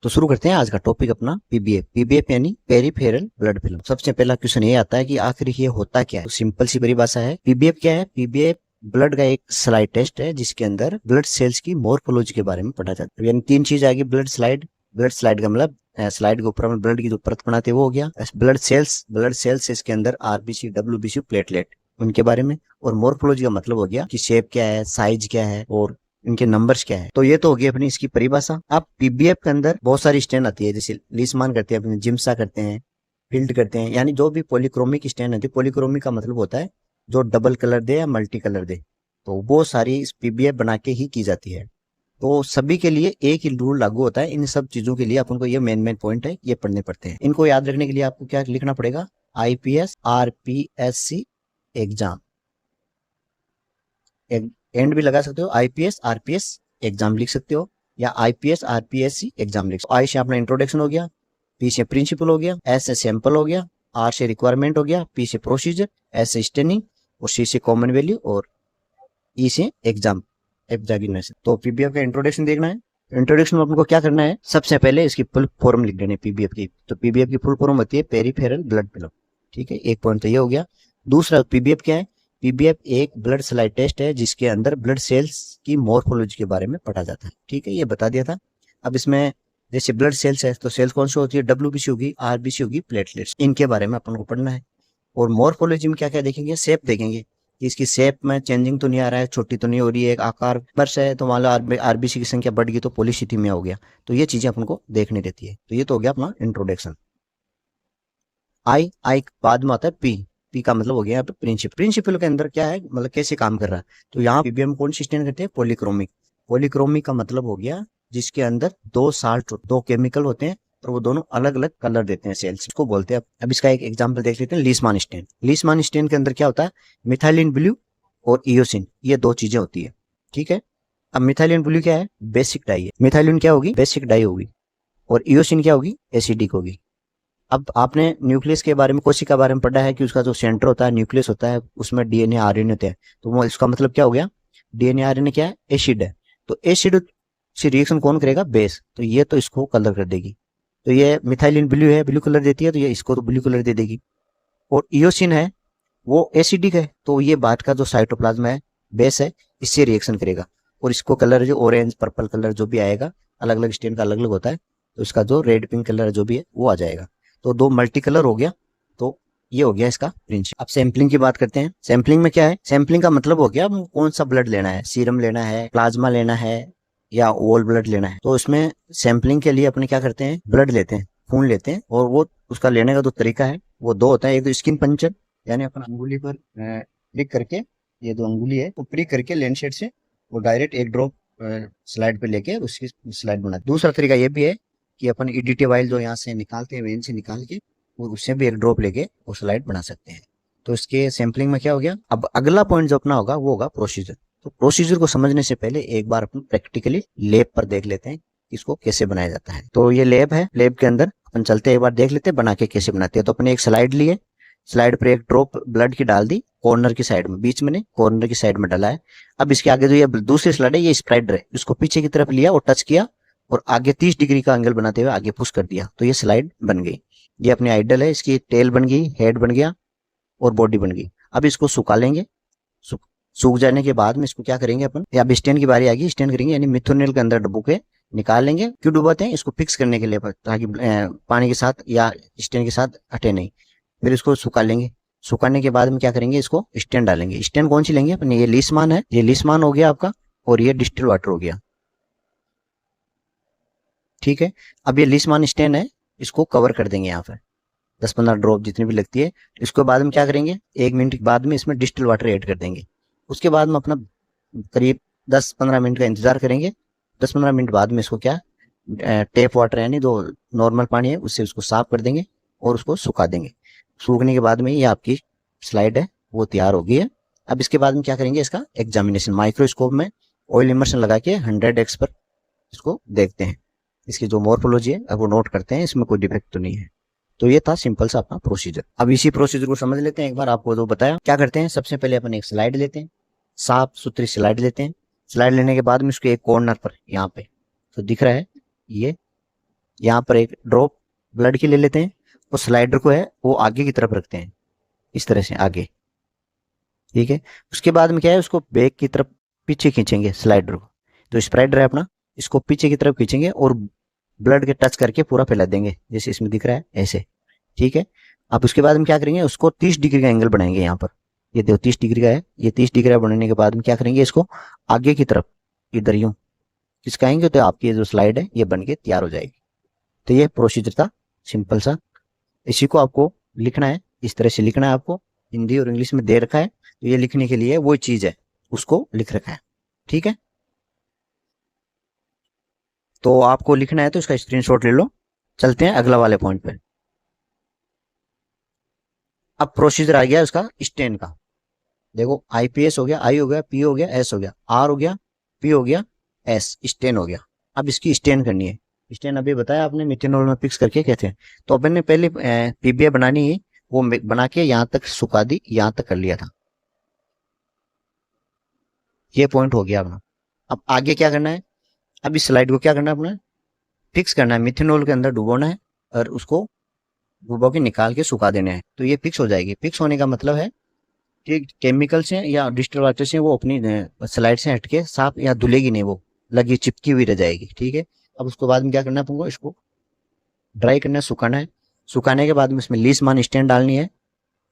तो शुरू करते हैं आज का टॉपिक अपना पीबीएफ। पीबीएफ यानी पेरिफेरल ब्लड फिल्म। सबसे पहला क्वेश्चन ये आता है कि आखिर ये होता क्या है। तो सिंपल सी परिभाषा है, पीबीएफ क्या है। पीबीएफ ब्लड का एक स्लाइड टेस्ट है जिसके अंदर ब्लड सेल्स की मॉर्फोलॉजी के बारे में पढ़ा जाता है। यानी तीन चीज आएगी। ब्लड स्लाइड का मतलब स्लाइड के ऊपर हम ब्लड की जो परत बनाते हैं वो हो गया। ब्लड सेल्स इसके अंदर आरबीसी, डब्ल्यूबीसी, प्लेटलेट, उनके बारे में। और मॉर्फोलॉजी का मतलब हो गया कि शेप क्या है, साइज क्या है और इनके नंबर्स क्या है। तो ये तो होगी अपनी इसकी परिभाषा। अब पीबीएफ के अंदर बहुत सारी स्टेन आती है, जैसे लीसमान करते हैं अपने, जिम्सा करते हैं, फील्ड करते हैं, यानी जो भी पॉलीक्रोमिक स्टेन आती है। पॉलीक्रोमिक का मतलब होता है जो डबल कलर दे या मल्टी कलर दे, तो वो सारी इस पीबीएफ बना के ही की जाती है। तो सभी के लिए एक ही रूल लागू होता है। इन सब चीजों के लिए अपन को ये मेन पॉइंट है, ये पढ़ने पड़ते हैं। इनको याद रखने के लिए आपको क्या लिखना पड़ेगा, आईपीएस आरपीएससी एग्जाम। एंड भी लगा सकते हो, आईपीएस आरपीएस एग्जाम लिख सकते हो, या आईपीएस आरपीएससी एग्जाम लिख सकते हो। आई से अपना इंट्रोडक्शन हो गया, पी से प्रिंसिपल हो गया, एस से सैंपल हो गया, आर से रिक्वायरमेंट हो गया, पी से प्रोसीजर, एस से स्टेनिंग और सी से कॉमन वैल्यू और ई से एग्जाम एग्जामिनेशन। तो पीबीएफ का इंट्रोडक्शन देखना है। इंट्रोडक्शन में आपको क्या करना है, सबसे पहले इसकी फुल फॉर्म लिख देनी है पीबीएफ की। तो पीबीएफ की फुल फॉर्म होती है पेरिफेरल ब्लड फिल्म। ठीक है, एक पॉइंट तो ये हो गया। दूसरा, पीबीएफ क्या है। पीबीएफ एक ब्लड स्लाइड टेस्ट है जिसके अंदर ब्लड सेल्स की मॉर्फोलॉजी के बारे में पढ़ा जाता है। ठीक है, ये बता दिया था। अब इसमें जैसे ब्लड सेल्स है तो सेल्स कौन सी होती है, डब्ल्यूबीसी होगी, आरबीसी होगी, प्लेटलेट्स, इनके बारे में अपन को पढ़ना है। और मॉर्फोलॉजी में क्या क्या देखेंगे, शेप देखेंगे कि इसकी शेप में चेंजिंग तो नहीं आ रहा है, छोटी तो नहीं हो रही है, एक आकार वर्ष है तो मान लो आरबीसी की संख्या बढ़ गई तो पॉलीसिथीमिया हो गया। तो ये चीजें अपन को देखनी रहती है। तो ये तो हो गया अपना इंट्रोडक्शन। आई बाद में आता है पी। पी का मतलब हो गया यहाँ पे प्रिंसिपल। प्रिंसिपल के अंदर क्या है, मतलब कैसे काम कर रहा है। तो यहाँ पीबीएम कौन सी स्टैंड करते हैं, पॉलीक्रोमिक। पॉलीक्रोमिक का मतलब हो गया जिसके अंदर दो साल्ट, दो केमिकल होते हैं और वो दोनों अलग अलग कलर देते हैं सेल्स को बोलते हैं। अब इसका एक एग्जांपल देख लेते हैं, लीसमान स्टेन। लीसमान स्टेन के अंदर क्या होता है, मिथाइलिन ब्लू और इयोसिन, ये दो चीजें होती है। ठीक है, अब मिथाइलिन ब्लू क्या है, बेसिक डाई है। मिथाइलिन क्या होगी, बेसिक डाई होगी। और इयोसिन क्या होगी, एसिडिक होगी। अब आपने न्यूक्लियस के बारे में, कोशिका के बारे में पढ़ा है कि उसका जो सेंटर होता है, न्यूक्लियस होता है, उसमें डीएनए आरएनए होते हैं। तो वो इसका मतलब क्या हो गया, डीएनए आरएनए क्या है, एसिड है। तो एसिड से रिएक्शन कौन करेगा, बेस। तो ये तो इसको कलर कर देगी। तो ये मिथाइलिन ब्लू है, ब्लू कलर देती है, तो ये इसको तो ब्लू कलर दे देगी। और इयोसिन है, वो एसिडिक है, तो ये बात का जो साइटोप्लाज्म है, बेस है, इससे रिएक्शन करेगा। और इसको कलर जो ऑरेंज पर्पल कलर जो भी आएगा, अलग अलग स्टेन का अलग अलग होता है, तो इसका जो रेड पिंक कलर जो भी है वो आ जाएगा। तो दो मल्टी कलर हो गया। तो ये हो गया इसका प्रिंसिपल। अब सैंपलिंग की बात करते हैं। सैंपलिंग में क्या है, सैंपलिंग का मतलब हो गया कौन सा ब्लड लेना है, सीरम लेना है, प्लाज्मा लेना है या ओल ब्लड लेना है। तो इसमें सैंपलिंग के लिए अपने क्या करते हैं, ब्लड लेते हैं, खून लेते हैं, और वो उसका लेने का जो तरीका है वो दो होता है। एक तो स्किन पंचर, यानी अपन अंगुली पर प्रिक करके, ये दो अंगुली है वो प्रिक करके लेंसेट से वो डायरेक्ट एक ड्रॉप स्लाइड पे लेके उसकी स्लाइड बना। दूसरा तरीका ये भी है कि अपन ईडीटी वाइल जो यहाँ से निकालते हैं, वेन से निकाल के, और उससे भी एक ड्रॉप लेके वो स्लाइड बना सकते हैं। तो इसके सैंपलिंग में क्या हो गया। अब अगला पॉइंट जो अपना होगा वो होगा प्रोसीजर। तो प्रोसीजर को समझने से पहले एक बार अपन प्रैक्टिकली लैब पर देख लेते हैं इसको कैसे बनाया जाता है। तो ये लैब है, लैब के अंदर अपन चलते हैं, एक बार देख लेते हैं बना के कैसे बनाते हैं। तो अपने एक स्लाइड लिए, स्लाइड पर एक ड्रॉप ब्लड की डाल दी, कॉर्नर की साइड में, बीच में नहीं, कॉर्नर की साइड में डाला है। अब इसके आगे जो ये दूसरी स्लाइड है, ये स्प्रेडर है, इसको पीछे की तरफ लिया और टच किया और आगे 30 डिग्री का एंगल बनाते हुए आगे पुश कर दिया, तो ये स्लाइड बन गई। ये अपनी आइडल है, इसकी टेल बन गई, हेड बन गया और बॉडी बन गई। अब इसको सुखा लेंगे। सूख जाने के बाद में इसको क्या करेंगे अपन, या अब स्टेन की बारी आएगी, स्टेन करेंगे, यानी मिथुनिल के अंदर डुबो के निकाल लेंगे। क्यों डुबाते हैं, इसको फिक्स करने के लिए, ताकि पानी के साथ या स्टेन के साथ हटे नहीं। फिर इसको सुखा लेंगे। सुखाने के बाद में क्या करेंगे, इसको स्टेन डालेंगे। स्टेन कौन सी लेंगे अपन, ये लीसमान है, ये लीसमान हो गया आपका, और ये डिस्टिल वाटर हो गया। ठीक है, अब ये लीसमान स्टेन है, इसको कवर कर देंगे यहाँ पर 10-15 ड्रॉप जितनी भी लगती है। इसके बाद में क्या करेंगे, 1 मिनट के बाद में इसमें डिस्टिल वाटर ऐड कर देंगे। उसके बाद में अपना करीब 10-15 मिनट का इंतजार करेंगे। 10-15 मिनट बाद में इसको क्या, टेप वाटर यानी जो नॉर्मल पानी है उससे उसको साफ कर देंगे और उसको सुखा देंगे। सूखने के बाद में ये आपकी स्लाइड है वो तैयार हो गई है। अब इसके बाद में क्या करेंगे, इसका एग्जामिनेशन माइक्रोस्कोप में ऑयल इमर्शन लगा के 100x पर इसको देखते हैं। इसकी जो मॉर्फोलॉजी है अब वो नोट करते हैं, इसमें कोई डिफेक्ट तो नहीं है। तो ये था सिंपल सा अपना प्रोसीजर। अब इसी प्रोसीजर को समझ लेते हैं एक बार। आपको जो बताया, क्या करते हैं, सबसे पहले अपन एक स्लाइड लेते हैं, साफ सुथरी स्लाइड लेते हैं। स्लाइड लेने के बाद में उसके एक कॉर्नर पर यहाँ पे तो दिख रहा है, ये यहाँ पर एक ड्रॉप ब्लड की ले लेते हैं और स्लाइडर को है वो आगे की तरफ रखते हैं, इस तरह से आगे। ठीक है, उसके बाद में क्या है, उसको बैक की तरफ पीछे खींचेंगे स्लाइडर को। जो स्प्रेडर है अपना, इसको पीछे की तरफ खींचेंगे और ब्लड के टच करके पूरा फैला देंगे, जैसे इसमें दिख रहा है ऐसे। ठीक है, अब उसके बाद में क्या करेंगे, उसको 30 डिग्री का एंगल बनाएंगे यहाँ पर। ये देखो 30 डिग्री का है, ये 30 डिग्री का बनाने के बाद में क्या करेंगे, इसको आगे की तरफ इधर यूं खिसकाएंगे तो आपकी जो स्लाइड है ये बन के तैयार हो जाएगी। तो ये प्रोसीजर था सिंपल सा। इसी को आपको लिखना है, इस तरह से लिखना है आपको। हिंदी और इंग्लिश में दे रखा है, तो ये लिखने के लिए वो चीज है, उसको लिख रखा है। ठीक है, तो आपको लिखना है तो इसका स्क्रीनशॉट ले लो। चलते हैं अगला वाले पॉइंट पे। अब प्रोसीजर आ गया उसका स्टेन का। देखो आईपीएस हो गया, आई हो गया, पी हो गया, एस हो गया, आर हो गया, पी हो गया, एस स्टेन हो गया। अब इसकी स्टेन करनी है। स्टेन अभी बताया आपने मिथेनॉल में फिक्स करके कहते हैं। तो अपन ने पहले पीबीए बनानी है, वो बना के यहाँ तक सुखा दी, यहाँ तक कर लिया था। ये पॉइंट हो गया अपना। अब आगे क्या करना है, अब इस स्लाइड को क्या करना है अपना, फिक्स करना है, मिथेनॉल के अंदर डुबोना है और उसको डुबो के निकाल के सुखा देना है। तो ये फिक्स हो जाएगी। फिक्स होने का मतलब है कि केमिकल से या डिस्टिल वाटर से वो अपनी स्लाइड से हटके साफ या धुलेगी नहीं, वो लगी चिपकी हुई रह जाएगी। ठीक है, अब उसके बाद में क्या करना है आपको, इसको ड्राई करना है, सुखाना है। सुखाने के बाद में इसमें लीस मान स्टैंड डालनी है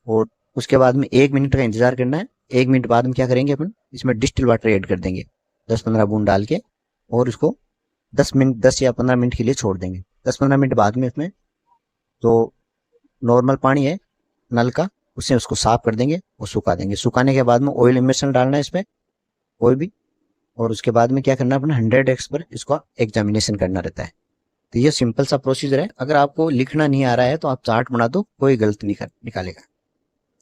और उसके बाद में 1 मिनट का इंतजार करना है। 1 मिनट बाद में क्या करेंगे अपन, इसमें डिस्टिल वाटर ऐड कर देंगे 10-15 बूंद डाल के, और इसको 10 मिनट 10 या 15 मिनट के लिए छोड़ देंगे। 10-15 मिनट बाद में इसमें जो नॉर्मल पानी है नल का, उससे उसको साफ कर देंगे और सुखा देंगे। सुखाने के बाद में ऑयल इमर्शन डालना है इसमें कोई भी, और उसके बाद में क्या करना है अपना 100x पर इसका एग्जामिनेशन करना रहता है। तो ये सिंपल सा प्रोसीजर है। अगर आपको लिखना नहीं आ रहा है तो आप चार्ट बना दो, कोई गलत नहीं निकालेगा।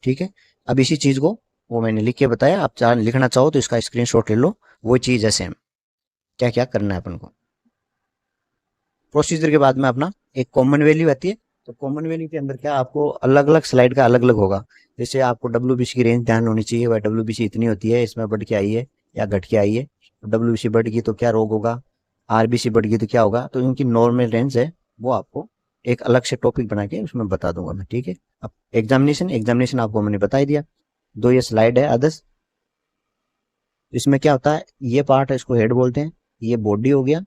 ठीक है, अब इसी चीज को वो मैंने लिख के बताया, आप चार्ट लिखना चाहो तो इसका स्क्रीनशॉट ले लो। वो चीज है सेम, क्या क्या करना है अपन को। प्रोसीजर के बाद में अपना एक कॉमन वैल्यू आती है। तो कॉमन वैल्यू के अंदर क्या आपको अलग अलग स्लाइड का अलग अलग होगा। जैसे आपको डब्ल्यूबीसी की रेंज ध्यान होनी चाहिए, वह डब्ल्यूबीसी इतनी होती है, इसमें बढ़ के आई है या घट के आई है। डब्ल्यूबीसी बढ़ गई तो क्या रोग होगा, आरबीसी बढ़ गई तो क्या होगा। तो इनकी नॉर्मल रेंज है, वो आपको एक अलग से टॉपिक बना के उसमें बता दूंगा मैं। ठीक है, अब एग्जामिनेशन आपको मैंने बता ही दिया। दो ये स्लाइड है अदर्स, इसमें क्या होता है, ये पार्ट है इसको हेड बोलते हैं, ये बॉडी हो गया,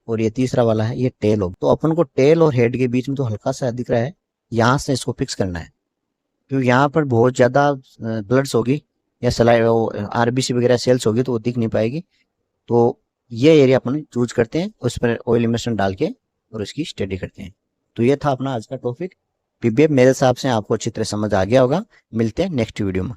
और ये तीसरा वाला है ये टेल हो। तो अपन को टेल और हेड के बीच में तो हल्का सा दिख रहा है, यहाँ से इसको फिक्स करना है। क्योंकि यहाँ पर बहुत ज्यादा ब्लड्स होगी या सलाई आरबीसी वगैरह सेल्स होगी तो वो दिख नहीं पाएगी। तो ये एरिया अपन चूज करते हैं, उस पर ऑयल इमर्शन डाल के और उसकी स्टडी करते हैं। तो ये था अपना आज का टॉपिक। पीबीएम मेरे हिसाब से आपको अच्छी तरह समझ आ गया होगा। मिलते हैं नेक्स्ट वीडियो में।